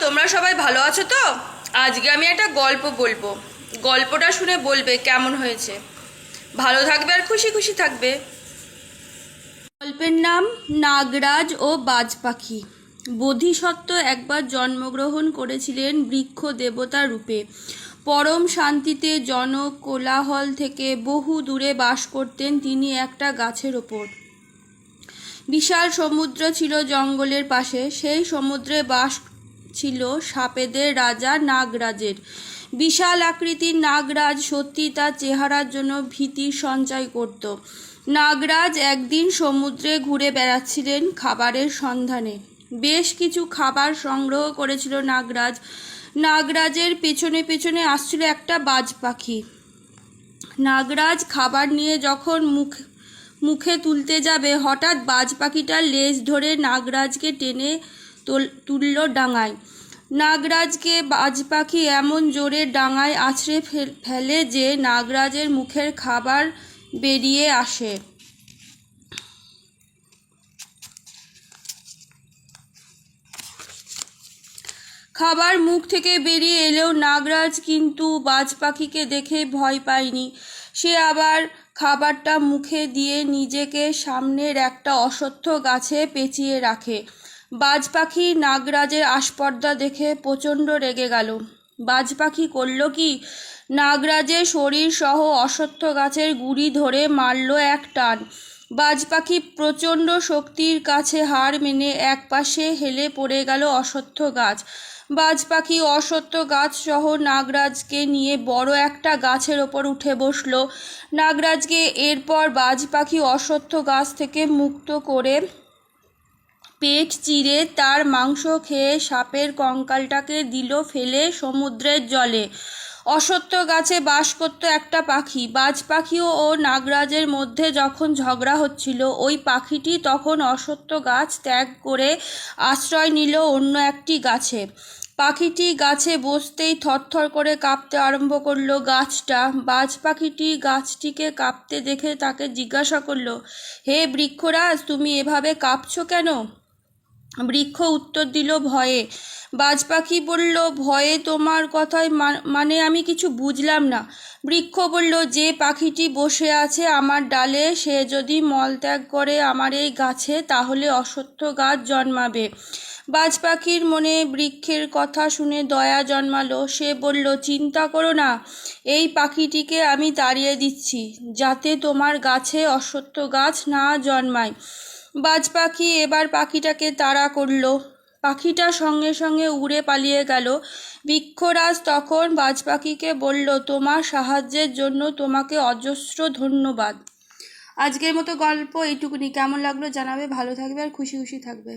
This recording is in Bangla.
তোমরা সবাই ভালো আছো তো? আজকে আমি একটা গল্প বলবো। গল্পটা শুনে বলবে কেমন হয়েছে। ভালো থাকবে আর খুশি খুশি থাকবে। গল্পের নাম নাগরাজ ও বাজ পাখি। বোধিসত্ত্ব একবার জন্মগ্রহণ করেছিলেন বৃক্ষ দেবতা রূপে। পরম শান্তিতে জনকোলাহল থেকে বহু দূরে বাস করতেন তিনি একটা গাছের ওপর। বিশাল সমুদ্র ছিল জঙ্গলের পাশে। সেই সমুদ্রে বাস ছিল সাপেদের রাজা নাগরাজের। বিশাল আকৃতির নাগরাজ সত্যি তার চেহারার জন্য ভীতির সঞ্চয় করত। নাগরাজ একদিন সমুদ্রে ঘুরে বেড়াচ্ছিলেন খাবারের সন্ধানে। বেশ কিছু খাবার সংগ্রহ করেছিল নাগরাজ। নাগরাজের পেছনে পেছনে আসছিল একটা বাজ পাখি। নাগরাজ খাবার নিয়ে যখন মুখে তুলতে যাবে, হঠাৎ বাজ পাখিটার লেজ ধরে নাগরাজকে টেনে তুলল ডাঙায়। নাগরাজকে বাজ পাখি এমন জোরে ডাঙায় আছড়ে ফেলে যে নাগরাজের মুখের খাবার বেরিয়ে আসে। খাবার মুখ থেকে বেরিয়ে এলেও নাগরাজ কিন্তু বাজ পাখিকে দেখে ভয় পায়নি। সে আবার খাবারটা মুখে দিয়ে নিজেকে সামনের একটা অশ্বত্থ গাছে পেঁচিয়ে রাখে। বাজ পাখি নাগরাজের আস্পর্ধা দেখে প্রচণ্ড রেগে গেল। বাজ পাখি করল কি, নাগরাজের শরীর সহ অশ্বত্থ গাছের গুড়ি ধরে মারল এক টান। বাজ পাখি প্রচণ্ড শক্তির কাছে হার মেনে একপাশে হেলে পড়ে গেল অশ্বত্থ গাছ। বাজ পাখি অশ্বত্থ গাছ সহ নাগরাজকে নিয়ে বড় একটা গাছের ওপর উঠে বসল। নাগরাজকে এরপর বাজ পাখি অশ্বত্থ গাছ থেকে মুক্ত করে পেট চিরে তার মাংস খেয়ে সাপের কঙ্কালটাকে দিল ফেলে সমুদ্রের জলে। অশ্বত্থ গাছে বাস করত একটা পাখি। বাজ পাখি ও নাগরাজের মধ্যে যখন ঝগড়া হচ্ছিল, ওই পাখিটি তখন অশ্বত্থ গাছ ত্যাগ করে আশ্রয় নিল অন্য একটি গাছে। পাখিটি গাছে বসতেই থরথর করে কাঁপতে আরম্ভ করলো গাছটা। বাজ পাখিটি গাছটিকে কাঁপতে দেখে তাকে জিজ্ঞাসা করলো, হে বৃক্ষরাজ, তুমি এভাবে কাঁপছো কেন? বৃক্ষ উত্তর দিল, ভয়ে। বাজ পাখি বলল, ভয়ে তোমার কথায় মানে আমি কিছু বুঝলাম না। বৃক্ষ বলল, যে পাখিটি বসে আছে আমার ডালে, সে যদি মলত্যাগ করে আমার এই গাছে, তাহলে অশ্বত্থ গাছ জন্মাবে। বাজ পাখির মনে বৃক্ষের কথা শুনে দয়া জন্মালো। সে বলল, চিন্তা করো না, এই পাখিটিকে আমি তাড়িয়ে দিচ্ছি, যাতে তোমার গাছে অশ্বত্থ গাছ না জন্মায়। বাজ পাখি এবার পাখিটাকে তাড়া করল। পাখিটা সঙ্গে সঙ্গে উড়ে পালিয়ে গেল। বৃক্ষরাজ তখন বাজ পাখিকে বলল, তোমার সাহায্যের জন্য তোমাকে অজস্র ধন্যবাদ। আজকের মতো গল্প এইটুকুনি। কেমন লাগলো জানাবে। ভালো থাকবে আর খুশি খুশি থাকবে।